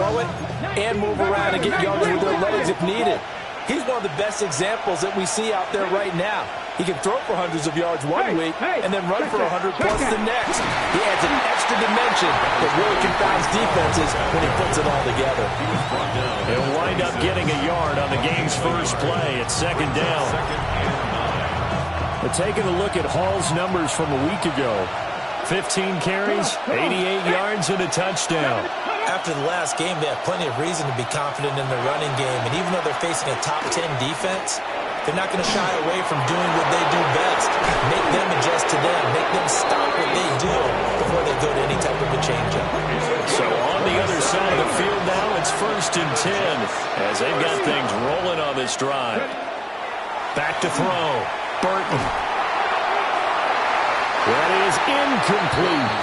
throw it and move around and get yards with their legs if needed. He's one of the best examples that we see out there right now. He can throw for hundreds of yards one week and then run for 100-plus the next. He adds an extra dimension that really confounds defenses when he puts it all together. He'll wind up getting a yard on the game's first play. It's second down. But taking a look at Hall's numbers from a week ago, 15 carries, 88 yards, and a touchdown. After the last game, they have plenty of reason to be confident in their running game. And even though they're facing a top 10 defense, they're not going to shy away from doing what they do best. Make them adjust to them. Make them stop what they do before they go to any type of a change-up. So on the other side of the field now, it's 1st and 10 as they've got things rolling on this drive. Back to throw. Burton. That is incomplete.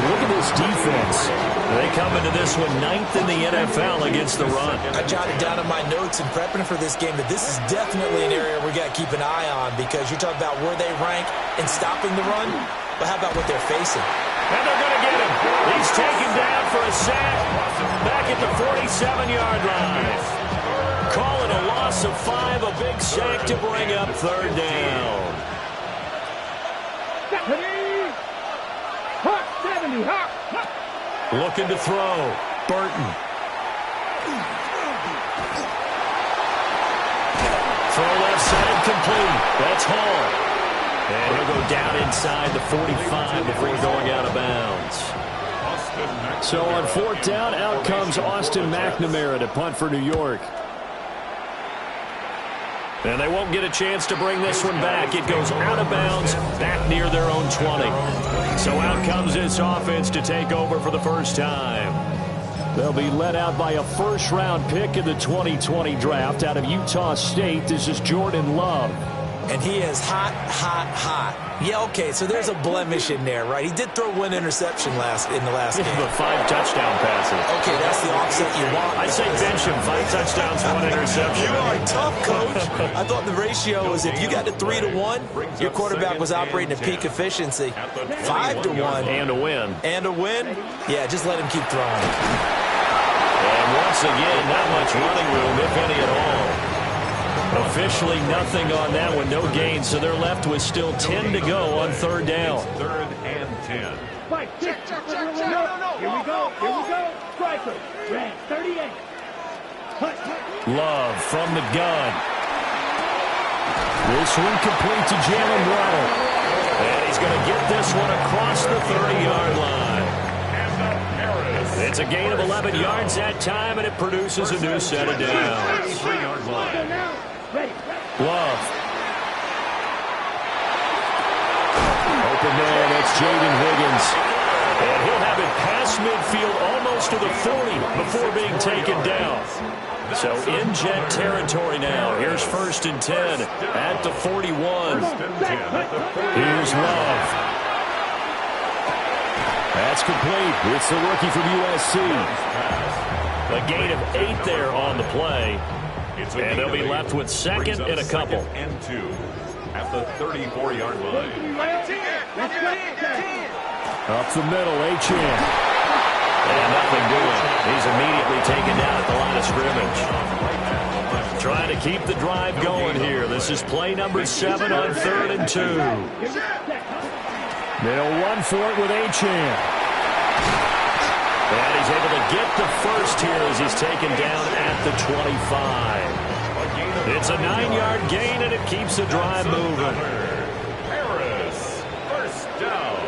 Look at this defense. They come into this one 9th in the NFL against the run. I jotted down in my notes in prepping for this game that this is definitely an area we got to keep an eye on because you're talking about where they rank in stopping the run, but how about what they're facing? And they're going to get him. He's taken down for a sack back at the 47-yard line. Call it a loss of 5, a big sack to bring up 3rd down. Looking to throw. Burton. Throw left side complete. That's Hall. And he'll go down inside the 45 before going out of bounds. So on 4th down, out comes Austin McNamara to punt for New York. And they won't get a chance to bring this one back. It goes out of bounds, back near their own 20. So out comes this offense to take over for the first time. They'll be led out by a first-round pick in the 2020 draft out of Utah State. This is Jordan Love. And he is hot, hot, hot. Yeah, okay, so there's a blemish in there, right? He did throw 1 interception in the last game. But 5 touchdown passes. Okay, that's the offset you want. I say bench him. 5 touchdowns, 1 interception. You are tough, Coach. I thought the ratio was if you got to 3-1, your quarterback was operating at peak efficiency. 5-1. And a win. And a win? Yeah, just let him keep throwing. And once again, not much running room, if any at all. Officially nothing on that one, no gain, so they're left with still 10 to go on 3rd down. 3rd and 10. Check. No. Here we go. Striker. Red, 38. Love from the gun. This one complete to Jalen Waddle. And he's going to get this one across the 30-yard line. It's a gain of 11 yards that time, and it produces a new set of downs. 3-yard line. Love. Open man, that's Jaden Higgins. And he'll have it past midfield almost to the 40 before being taken down. So in jet territory now. Here's 1st and 10 at the 41. Here's Love. That's complete. It's the rookie from USC. A gain of 8 there on the play. And they'll be left with 2nd and a couple. And 2 at the 34-yard line. Up the middle, Achane. And nothing doing. He's immediately taken down at the line of scrimmage. Trying to keep the drive going here. This is play number 7 on 3rd and 2. They'll run for it with Achane. And he's able to get the first here as he's taken down at the 25. It's a 9-yard gain, and it keeps the drive moving. Harris, 1st down.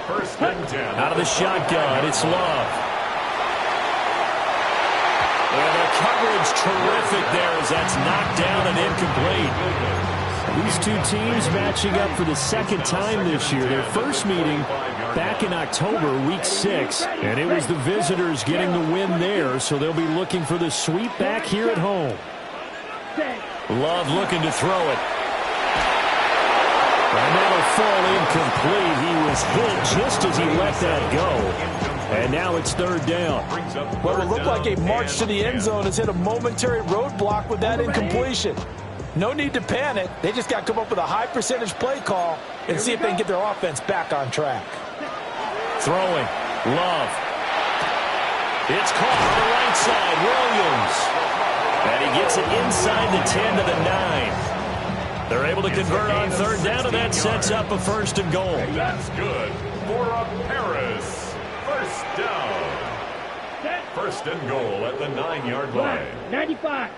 1st and 10. Out of the shotgun, it's Love. And the coverage terrific there as that's knocked down and incomplete. These two teams matching up for the 2nd time this year. Their first meeting back in October, week 6, and it was the visitors getting the win there, so they'll be looking for the sweep back here at home. Love looking to throw it. And that'll fall incomplete. He was hit just as he let that go. And now it's 3rd down. Well, it looked like a march to the end zone has hit a momentary roadblock with that incompletion. No need to panic. They just got to come up with a high percentage play call and see if they can get their offense back on track. Throwing. Love. It's caught on the right side. Williams. And he gets it inside the 10 to the 9. They're able to convert on third down, and that sets up a first and goal. That's good for a Paris. First down. First and goal at the 9-yard line. 95.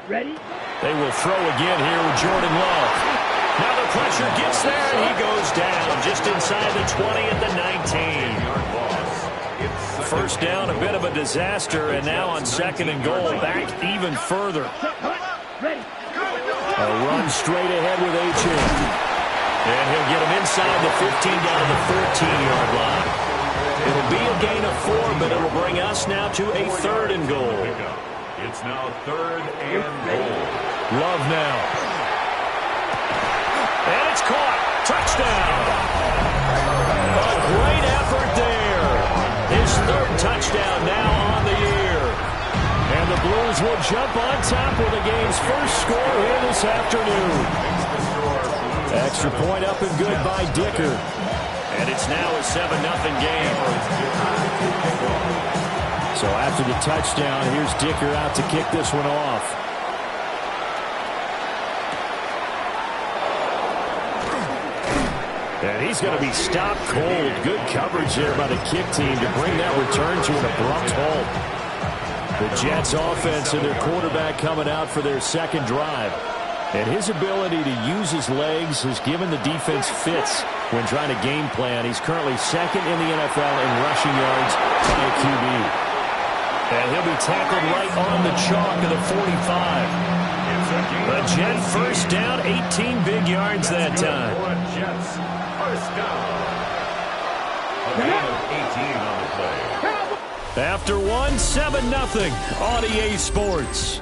Ready? They will throw again here with Jordan Love. Now the pressure gets there, and he goes down just inside the 20 at the 19. First down, a bit of a disaster, and now on second and goal, back even further. Ready? A run straight ahead with H.M. And he'll get him inside the 15 down to the 14-yard line. It'll be a gain of 4, but it'll bring us now to a third and goal. It's now third and goal. Love now. And it's caught. Touchdown. A great effort there. His third touchdown now on the year. And the Blues will jump on top with the game's first score here this afternoon. Extra point up and good by Dicker. And it's now a 7-0 game. So after the touchdown, here's Dicker out to kick this one off. And he's going to be stopped cold. Good coverage there by the kick team to bring that return to an abrupt halt. The Jets offense and their quarterback coming out for their second drive. And his ability to use his legs has given the defense fits when trying to game plan. He's currently second in the NFL in rushing yards by a QB. And he'll be tackled right on the chalk of the 45. The Jet first down, 18 big yards that time. Jets first down. A gain of 18 on the play. After one, 7-0 on EA Sports.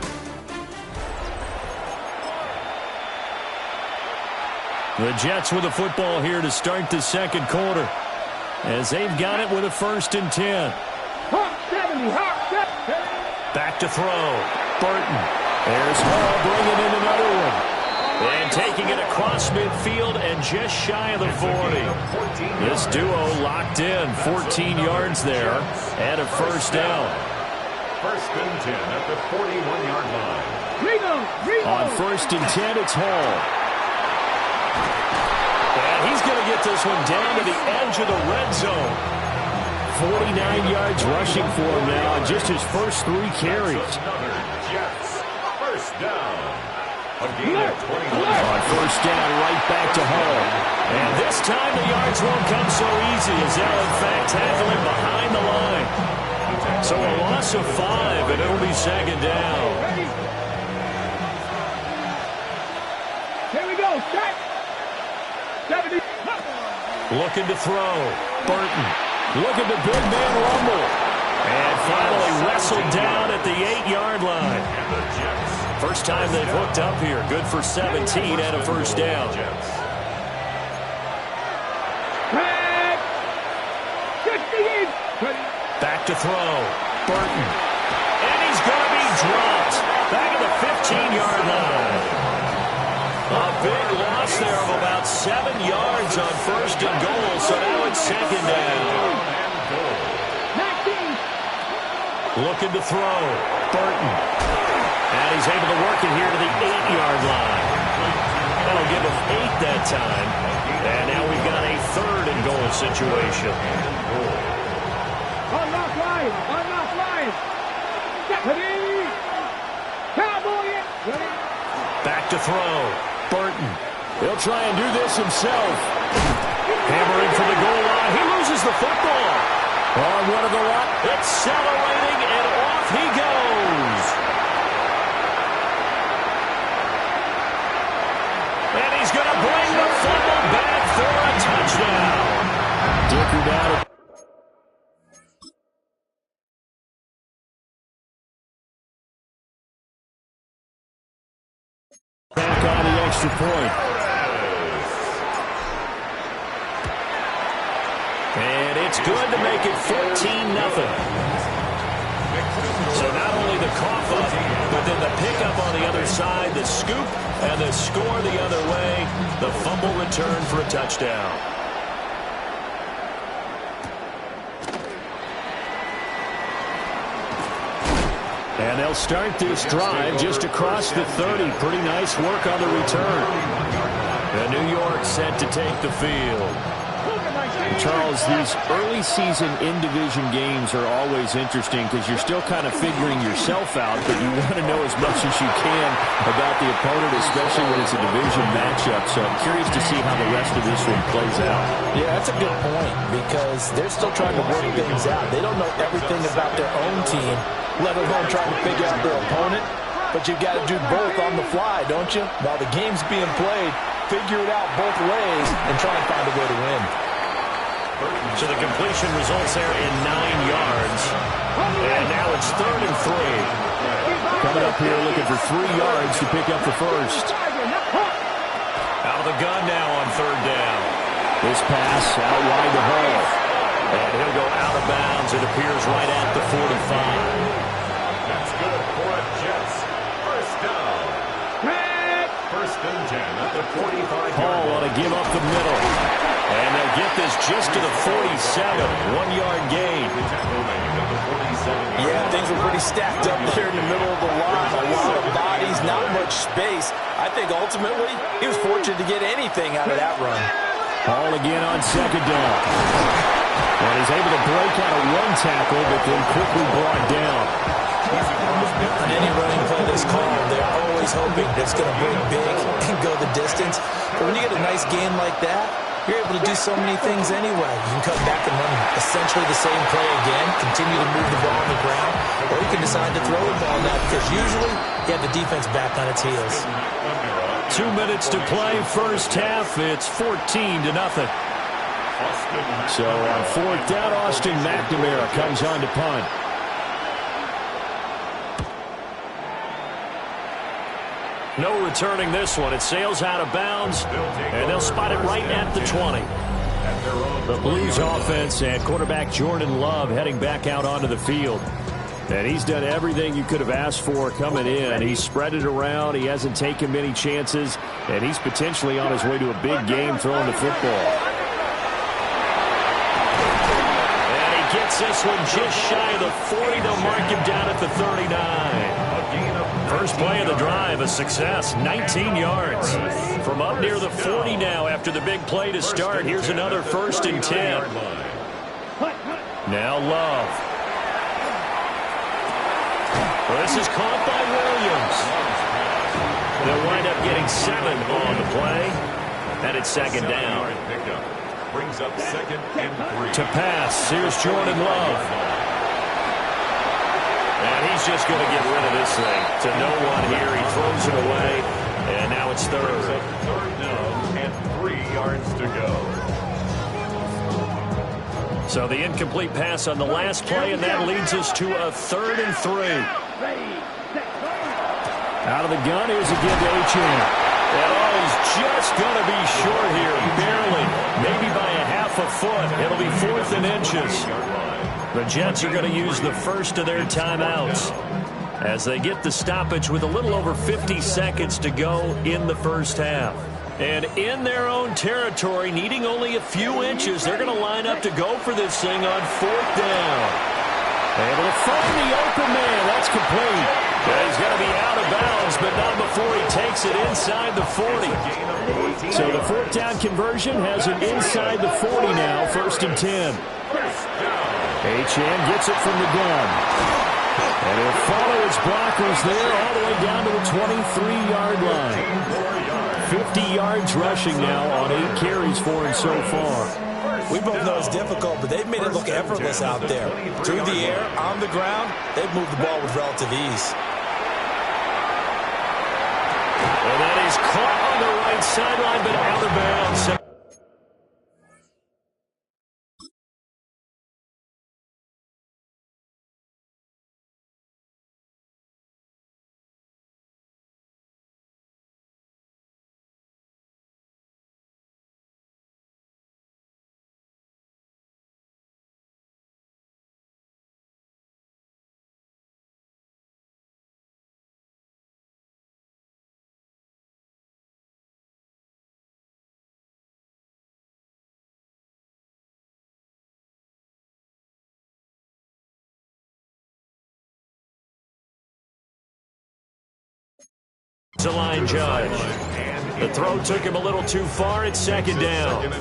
The Jets with the football here to start the second quarter, as they've got it with a first and 10. Back to throw. Burton. There's Hall bringing in another one. And taking it across midfield and just shy of the 40. This duo locked in. 14 yards there and a first down. First and 10 at the 41-yard line. On first and 10, it's Hall. And he's going to get this one down to the edge of the red zone. 49 yards rushing for him now on just his first 3 carries. Jets first down. A gain of 21. On first down, right back to Hall. And this time the yards won't come so easy as they'll in fact tackle him behind the line. So a loss of 5, and it'll be second down. Here we go. Set. 70. Looking to throw. Burton. Look at the big man rumble. And finally wrestled down at the 8-yard line. First time they've hooked up here. Good for 17 and a first down. Back to throw. Burton. And he's going to be dropped. Back at the 15-yard line. A big loss there of about 7 yards on first and goal. So now it's second down. Looking to throw. Burton. And he's able to work it here to the 8-yard line. That'll give him 8 that time. And now we've got a third and goal situation. Unlock line. Unlock line. Ready. Cowboy it. Ready. Back to throw. Burton. He'll try and do this himself. Hammering for the goal line. He loses the football. On one of the lot. Accelerating, and off he goes. And he's going to bring the football back for a touchdown. Dicker down. Back on the extra point. And it's good to make it 14-0. So not only the cough up, but But then the pickup on the other side, the scoop, and the score the other way. The fumble return for a touchdown. And they'll start this drive just across the 30. Pretty nice work on the return. And New York set to take the field. Charles, these early season in-division games are always interesting because you're still kind of figuring yourself out, but you want to know as much as you can about the opponent, especially when it's a division matchup. So I'm curious to see how the rest of this one plays out. Yeah, that's a good point because they're still trying to work things out. They don't know everything about their own team, let alone trying to figure out their opponent. But you've got to do both on the fly, don't you? While the game's being played, figure it out both ways and try and find a way to win. So the completion results there in 9 yards. And now it's 3rd and 3. Coming up here looking for 3 yards to pick up the first. Out of the gun now on 3rd down. This pass out wide to Hall. And he'll go out of bounds. It appears right at the 45. That's good for a Jets. First down. 1st and 10 at the 45. Hall want to give up the middle. And they'll get this just to the 47. 1-yard gain. Yeah, things were pretty stacked up there in the middle of the line. A lot of bodies, not much space. I think ultimately he was fortunate to get anything out of that run. Hall again on 2nd down. And he's able to break out of 1 tackle, but then quickly brought down. On any running play that's called, they're always hoping that it's going to break big and go the distance. But when you get a nice game like that, you're able to do so many things anyway. You can come back and run essentially the same play again, continue to move the ball on the ground, or you can decide to throw the ball now because usually you have the defense back on its heels. 2 minutes to play, first half. It's 14-0. So on 4th down, Austin McNamara comes on to punt. No returning this one. It sails out of bounds, and they'll spot it right at the 20. The Blues offense and quarterback Jordan Love heading back out onto the field. And he's done everything you could have asked for coming in. He's spread it around. He hasn't taken many chances, and he's potentially on his way to a big game throwing the football. And he gets this one just shy of the 40. They'll mark him down at the 39. First play of the drive, a success, 19 yards. From up near the 40 now after the big play to start. Here's another 1st and 10. Now Love. Well, this is caught by Williams. They'll wind up getting 7 on the play. And it's 2nd down. Brings up 2nd and 3. To pass, here's Jordan Love. And he's just going to get rid of this thing. To no one here. He throws it away. And now it's 3rd. 3rd down and 3 yards to go. So the incomplete pass on the last play, and that leads us to a 3rd and 3. Out of the gun, here's a give to H.M. And he's just going to be short here. Barely. Maybe by a half a foot. It'll be 4th and inches. The Jets are going to use the first of their timeouts as they get the stoppage with a little over 50 seconds to go in the first half. And in their own territory, needing only a few inches, they're going to line up to go for this thing on 4th down. Able to find the open man. That's complete. He's going to be out of bounds, but not before he takes it inside the 40. So the 4th down conversion has it inside the 40 now, 1st and 10. H.M. gets it from the gun. And he'll follow his blockers there all the way down to the 23-yard line. 50 yards rushing now on 8 carries for him so far. We both know it's difficult, but they've made it look effortless out there. Through the air, on the ground, they've moved the ball with relative ease. And that is caught on the right sideline, but out of bounds. The line judge. The throw took him a little too far. It's second down.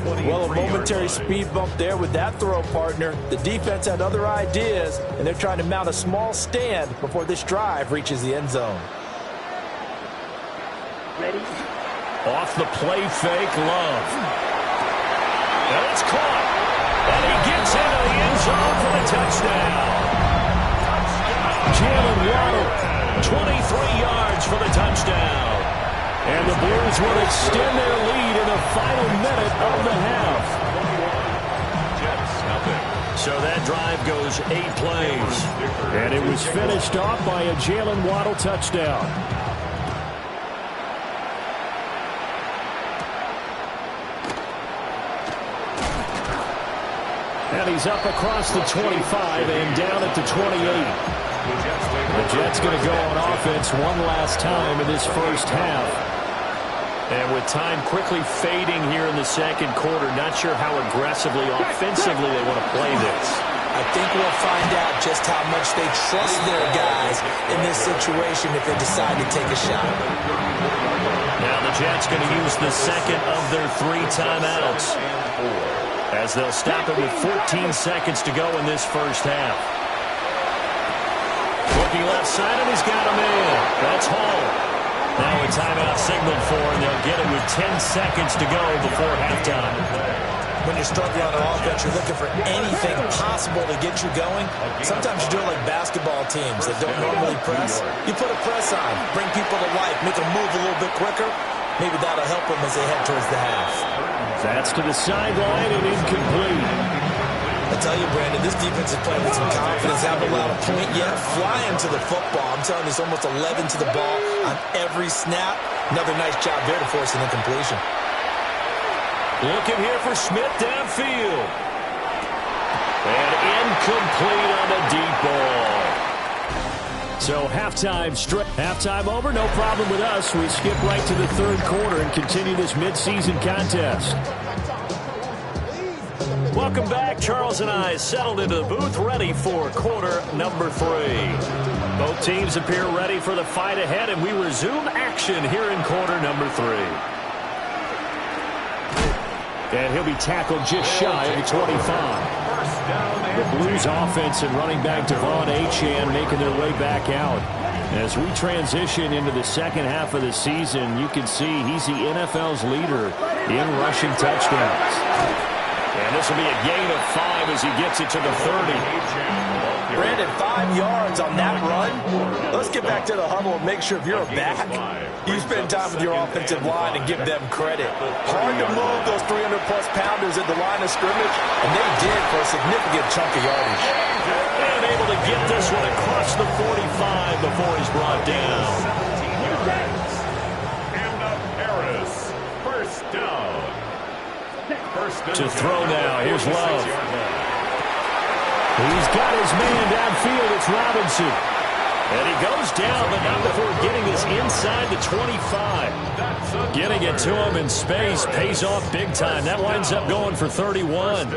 Well, a momentary speed bump there with that throw, partner. The defense had other ideas, and they're trying to mount a small stand before this drive reaches the end zone. Ready? Off the play fake, Love. And it's caught. And he gets into the end zone for the touchdown. Jalen Waddle, 23 yards for the touchdown. And the Blues will extend their lead in the final minute of the half. So that drive goes 8 plays. And it was finished off by a Jalen Waddle touchdown. And he's up across the 25 and down at the 28. The Jets going to go on offense one last time in this first half. And with time quickly fading here in the second quarter, not sure how aggressively, offensively they want to play this. I think we'll find out just how much they trust their guys in this situation if they decide to take a shot. Now the Jets going to use the second of their 3 timeouts, as they'll stop it with 14 seconds to go in this first half. Looking left side, and he's got him in. That's Hall. Now a timeout signaled for, and they'll get it with 10 seconds to go before halftime. When you're struggling on offense, you're looking for anything possible to get you going. Sometimes you do it like basketball teams that don't normally press. You put a press on, bring people to life, make them move a little bit quicker. Maybe that'll help them as they head towards the half. That's to the sideline and incomplete. I tell you, Brandon, this defense is playing with some confidence. Haven't allowed a point yet. Flying to the football. I'm telling you, it's almost 11 to the ball on every snap. Another nice job there to force an incompletion. Looking here for Smith downfield. And incomplete on the deep ball. So halftime over, no problem with us. We skip right to the third quarter and continue this midseason contest. Welcome back. Charles and I settled into the booth, ready for quarter number 3. Both teams appear ready for the fight ahead, and we resume action here in quarter number 3. And he'll be tackled just shy of the 25. The Blues offense and running back Devon Achane making their way back out. As we transition into the second half of the season, you can see he's the NFL's leader in rushing touchdowns. And this will be a gain of 5 as he gets it to the 30. Brandon, 5 yards on that run. Let's get back to the huddle and make sure if you're a back, you spend time with your offensive line and give them credit. Hard to move those 300-plus pounders at the line of scrimmage, and they did for a significant chunk of yardage. And able to get this one across the 45 before he's brought down. And Harris, first down. To throw now. Here's Love. He's got his man downfield. It's Robinson. And he goes down, but not before getting this inside the 25. Getting it to him in space pays off big time. That winds up going for 31.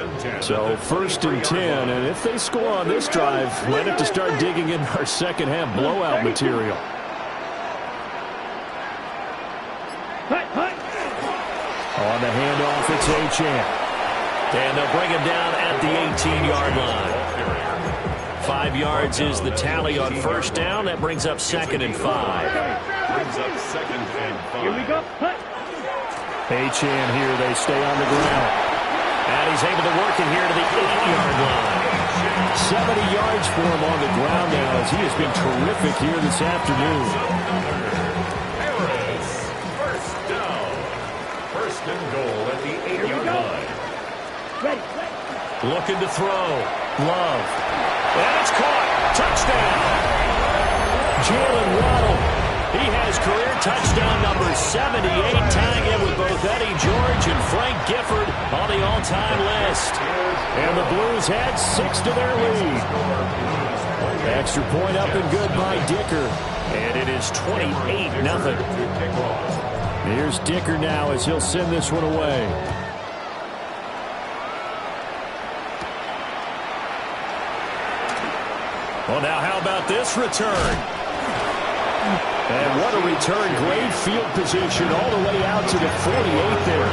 So first and 10. And if they score on this drive, might have to start digging in our second half blowout material. On the handoff, it's Achane. And they'll bring him down at the 18-yard line. 5 yards is the tally on first down. That brings up second and 5. Brings up second and 5. Here we go. Achane here, they stay on the ground. And he's able to work it here to the 8-yard line. 70 yards for him on the ground now as he has been terrific here this afternoon. And goal at the 8-yard line. Ready. Looking to throw. Love. And it's caught. Touchdown. Jalen Waddle. He has career touchdown number 78, tying it with both Eddie George and Frank Gifford on the all-time list. And the Blues had 6 to their lead. Extra point up and good by Dicker. And it is 28-0. Here's Dicker now as he'll send this one away. Well, now how about this return? And what a return. Great field position all the way out to the 48 there.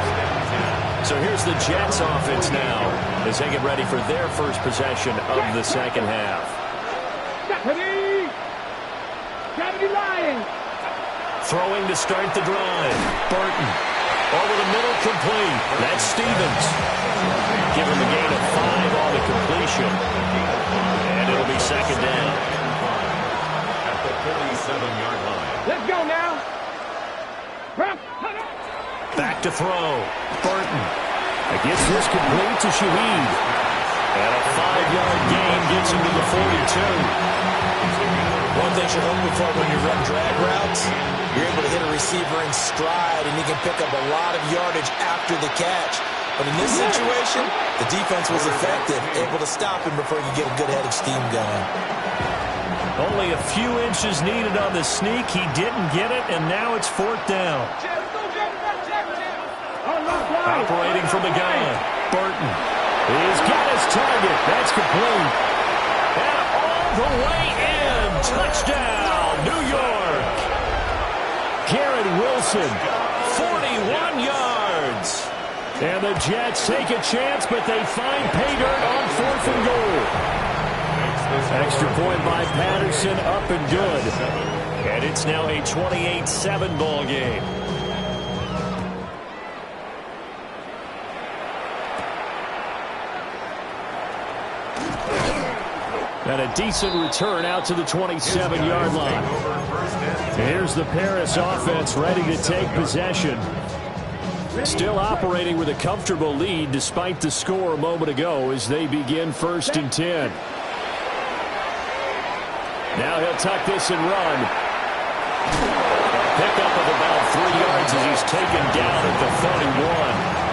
So here's the Jets offense now as they get ready for their first possession of the second half. Throwing to start the drive. Burton. Over the middle, complete. That's Stevens. Give him a gain of 5 on the completion. And it'll be second down. At the 47-yard line. Let's go now. Back to throw. Burton. Gets this complete to Shaheed. And a 5-yard gain gets him to the 42. One thing you're hoping for when you run drag routes, you're able to hit a receiver in stride, and he can pick up a lot of yardage after the catch. But in this situation, the defense was effective, able to stop him before you get a good head of steam going. Only a few inches needed on the sneak. He didn't get it, and now it's fourth down. Operating from the gun. Burton. He's got his target. That's complete. And all the way in. Touchdown, New York. Garrett Wilson, 41 yards. And the Jets take a chance, but they find pay dirt on 4th and goal. Extra point by Patterson, up and good. And it's now a 28-7 ball game. And a decent return out to the 27-yard line. Here's the Paris offense ready to take possession. Still operating with a comfortable lead despite the score a moment ago as they begin 1st and 10. Now he'll tuck this and run. Pickup of about 3 yards as he's taken down at the 31.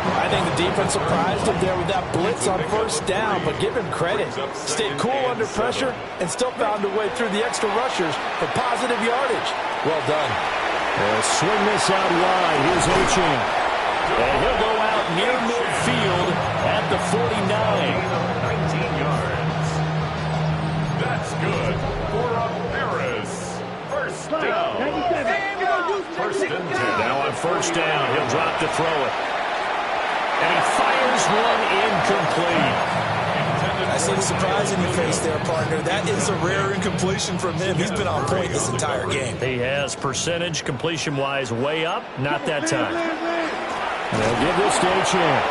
I think the defense surprised him there with that blitz on 1st down, but give him credit. Stayed cool under pressure and still found a way through the extra rushers for positive yardage. Well done. They'll swing this out wide. Here's Ochamp. And he'll go out near midfield at the 49. 19 yards. That's good for Paris. First down. First and 10. Now on 1st down, he'll drop to throw it. And he fires one incomplete. I see the surprise in your face there, partner. That is a rare incompletion from him. He's been on point this entire game. He has percentage completion-wise way up. Not that time. They'll give this to Ochamp.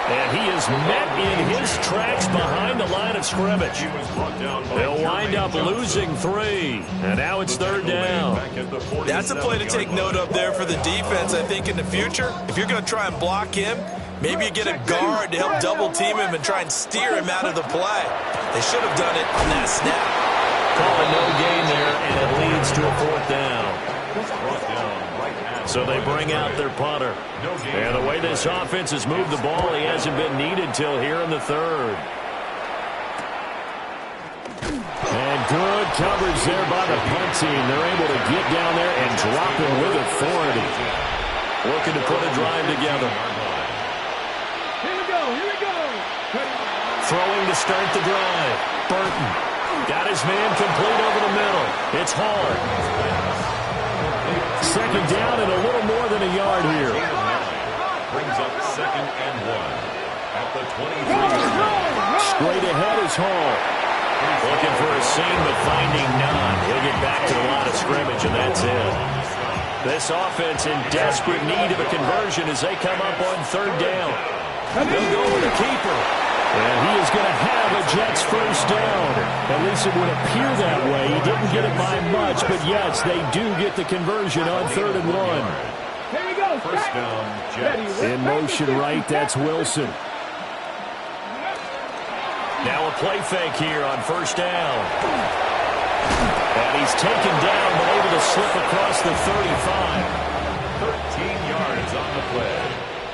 And he is met in his tracks behind the line of scrimmage. They'll wind up losing 3. And now it's 3rd down. That's a play to take note of there for the defense, I think, in the future. If you're going to try and block him, maybe you get a guard to help double-team him and try and steer him out of the play. They should have done it on that snap. Call a no gain there, and it leads to a 4th down. So they bring out their punter. And the way this offense has moved the ball, he hasn't been needed till here in the 3rd. And good coverage there by the punt team. They're able to get down there and drop him with authority. Looking to put a drive together. Here we go. Throwing to start the drive. Burton got his man complete over the middle. It's Hall. Second down and a little more than a yard here. Brings up 2nd and 1 at the 23-yard line. Straight ahead is Hall. Looking for a seam, but finding none. He'll get back to the line of scrimmage, and that's it. This offense in desperate need of a conversion as they come up on 3rd down. They'll go with a keeper. And he is going to have a Jets first down. At least it would appear that way. He didn't get it by much, but yes, they do get the conversion on 3rd and 1. Here we go. First down, Jets. In motion right, that's Wilson. Now a play fake here on 1st down. And he's taken down, but able to slip across the 35. 13 yards on the play.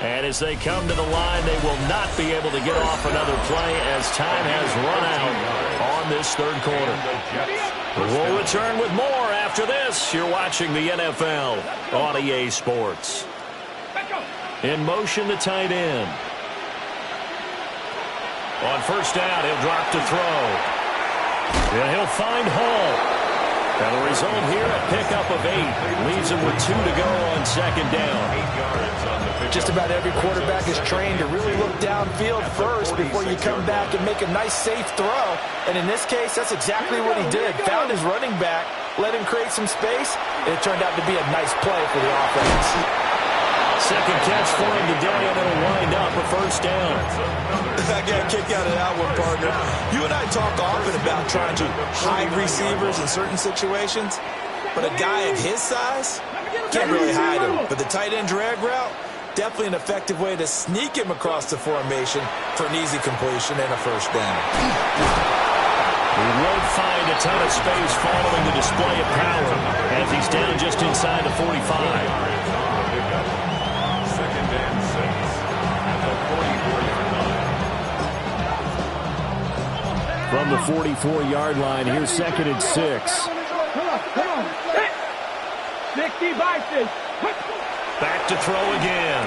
And as they come to the line, they will not be able to get off another play as time has run out on this 3rd quarter. We'll return with more after this. You're watching the NFL on EA Sports. In motion, the tight end. On 1st down, he'll drop to throw. And he'll find Hall. And the result here, a pickup of 8. Leaves him with 2 to go on second down. Just about every quarterback is trained to really look downfield first before you come back and make a nice, safe throw. And in this case, that's exactly what he did. Found his running back, let him create some space, and it turned out to be a nice play for the offense. Second catch for him today, and it'll wind up a first down. I got a kick out of that one, partner. You and I talk often about trying to hide receivers in certain situations, but a guy of his size can't really hide him. But the tight end drag route, definitely an effective way to sneak him across the formation for an easy completion and a first down. He won't find a ton of space following the display of power as he's down just inside the 45. From the 44-yard line, here's second and 6. Come on. 60 vices. Back to throw again.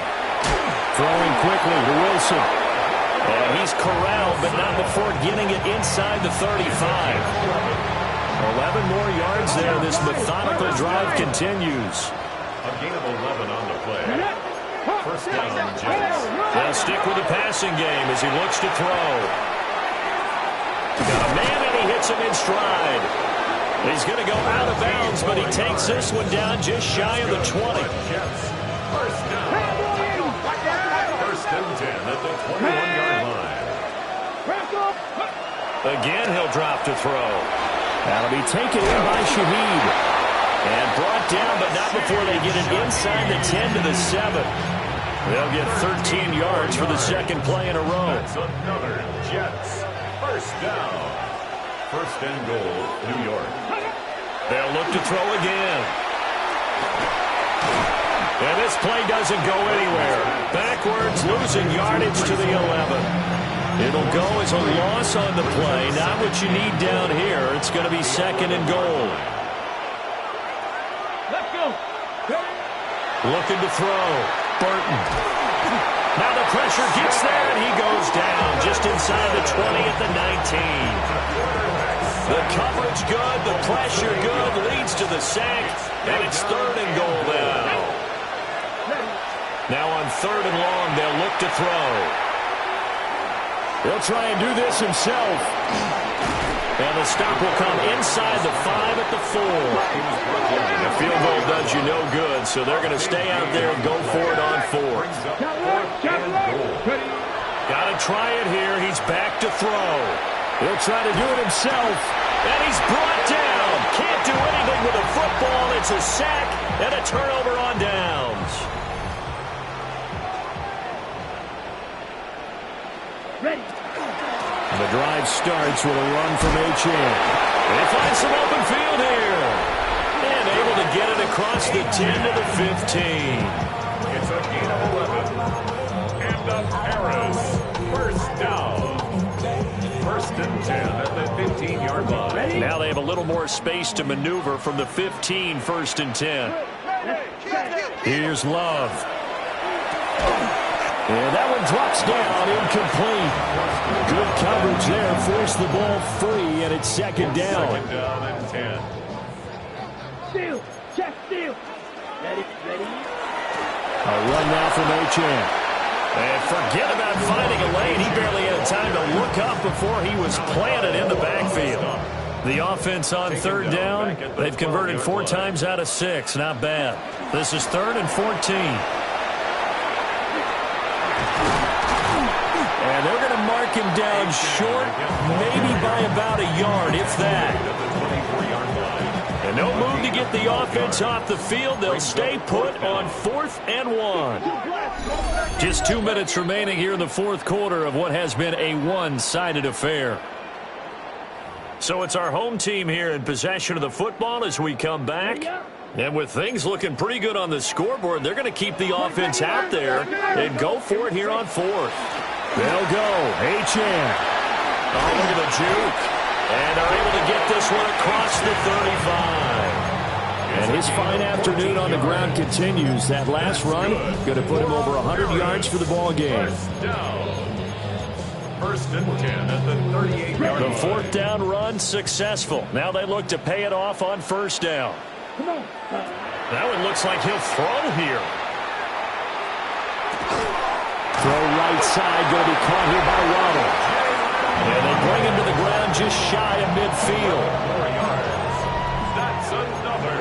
Throwing quickly to Wilson. And he's corralled, but not before getting it inside the 35. 11 more yards there. This methodical drive continues. A gain of 11 on the play. First down, Jets. They'll stick with the passing game as he looks to throw. Got a man, and he hits him in stride. He's going to go out of bounds, but he takes this one down just shy of the 20. First down. First and 10 at the 21-yard line. Again, he'll drop to throw. That'll be taken in by Shaheed. And brought down, but not before they get it inside the 10 to the 7. They'll get 13 yards for the second play in a row. That's another Jets. First down. First and goal, New York. They'll look to throw again. And this play doesn't go anywhere. Backwards, losing yardage to the 11. It'll go as a loss on the play. Not what you need down here. It's going to be second and goal. Let's go. Looking to throw. Burton. Now the pressure gets there, and he goes down just inside the 20 at the 19. The coverage good, the pressure good, leads to the sack, and it's third and goal now. Now on third and long, they'll look to throw. He'll try and do this himself. And the stop will come inside the 5 at the 4. The field goal does you no good, so they're going to stay out there and go for it on 4th. Got to try it here. He's back to throw. He'll try to do it himself, and he's brought down. Can't do anything with a football. It's a sack and a turnover on downs. Ready. The drive starts with a run from Achane. They find some open field here. And able to get it across the 10 to the 15. It's a gain of 11. And up Harris. First down. First and 10 at the 15-yard line. Now they have a little more space to maneuver from the 15, first and 10. Here's Love. And that one drops down, incomplete. Good coverage there, forced the ball free, and it's second down. Second down and 10. Steal. Check steal. Ready. A run now from Achane. And forget about finding a lane. He barely had time to look up before he was planted in the backfield. The offense on third down, they've converted 4 times out of 6. Not bad. This is third and 14. And they're going to mark him down short, maybe by about a yard, if that. And no move to get the offense off the field. They'll stay put on 4th and 1. Just 2 minutes remaining here in the fourth quarter of what has been a one-sided affair. So it's our home team here in possession of the football as we come back. And with things looking pretty good on the scoreboard, they're going to keep the offense out there and go for it here on 4th. They'll go. Achane. Oh, look at the juke. And are able to get this one across the 35. And his fine afternoon on the ground continues. That last run going to put him over 100 yards for the ball game. First and 10 at the 38-yard line. The fourth down run successful. Now they look to pay it off on first down. That one looks like he'll throw here. Throw right side, going to be caught here by Waddle. And they bring him to the ground just shy of midfield. 4 yards. That's another.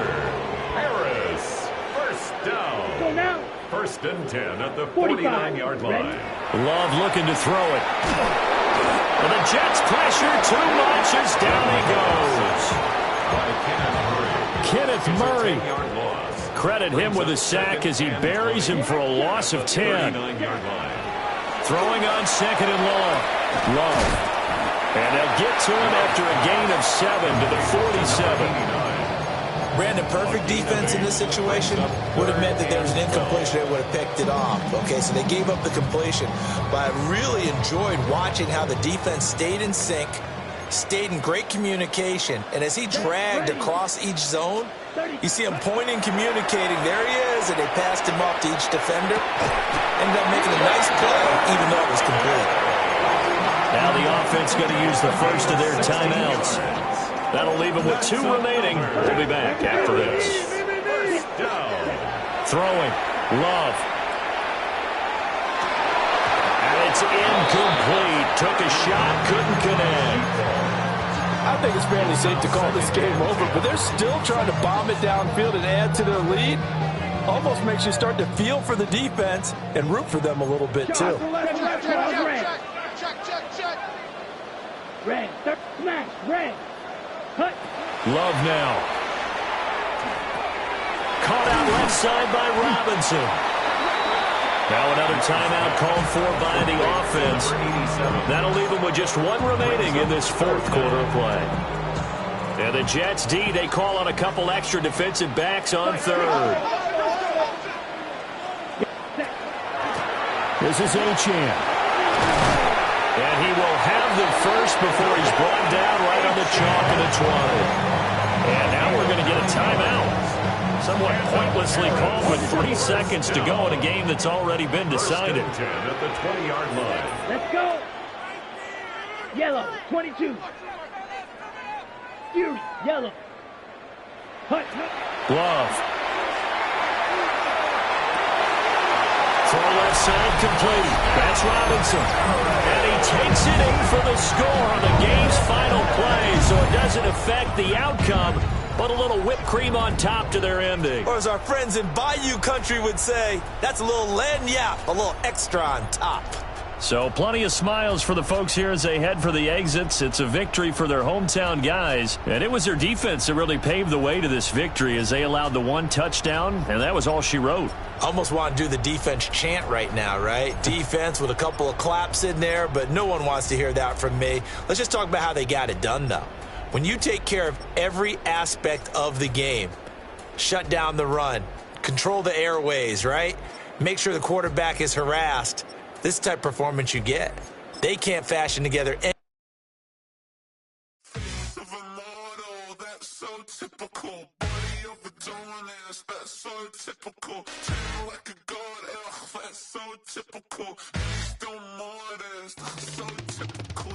Harris, first down. Go now. First and 10 at the 49-yard line. Love looking to throw it. And the Jets pressure too much as down he goes. By Kenneth Murray. 10-yard loss. Credit him with a sack as he buries him for a loss of 10. 39-yard line. Throwing on second and long. Love. And they'll get to him after a gain of 7 to the 47. Brandon, perfect defense in this situation would have meant that there was an incompletion. They would have picked it off. Okay, so they gave up the completion. But I really enjoyed watching how the defense stayed in sync, stayed in great communication. And as he dragged across each zone, you see him pointing, communicating. There he is, and they passed him off to each defender. Ended up making a nice play, even though it was complete. Now the offense going to use the first of their timeouts. That'll leave them with 2 remaining. We'll be back after this. Throwing. Love. And it's incomplete. Took a shot, couldn't connect. I think it's fairly safe to call this game over, but they're still trying to bomb it downfield and add to their lead. Almost makes you start to feel for the defense and root for them a little bit, too. Red. Smash. Red. Cut. Love now. Caught out left side by Robinson. Now another timeout called for by the offense. That'll leave them with just 1 remaining in this fourth quarter of play. And the Jets D, they call on a couple extra defensive backs on third. This is Achane. And he will have the first before he's brought down right on the chalk of the 20. And now we're going to get a timeout. Somewhat pointlessly called with 3 seconds to go in a game that's already been decided. First and 10 at the 20-yard line. Let's go. Yellow. 22. Fury. Yellow. Cut. Love. Throw left side complete. That's Robinson. And he takes it in for the score on the game's final play, so it doesn't affect the outcome, but a little whipped cream on top to their ending. Or as our friends in Bayou Country would say, that's a little lagniappe, a little extra on top. So plenty of smiles for the folks here as they head for the exits. It's a victory for their hometown guys. And it was their defense that really paved the way to this victory as they allowed the 1 touchdown, and that was all she wrote. Almost want to do the defense chant right now, right? Defense with a couple of claps in there, but no one wants to hear that from me. Let's just talk about how they got it done, though. When you take care of every aspect of the game, shut down the run, control the airways, right? Make sure the quarterback is harassed. This type of performance you get. They can't fashion together any that's so typical. Body of a donut, that's so typical. Turn like a god, that's so typical. Still more, that's so typical.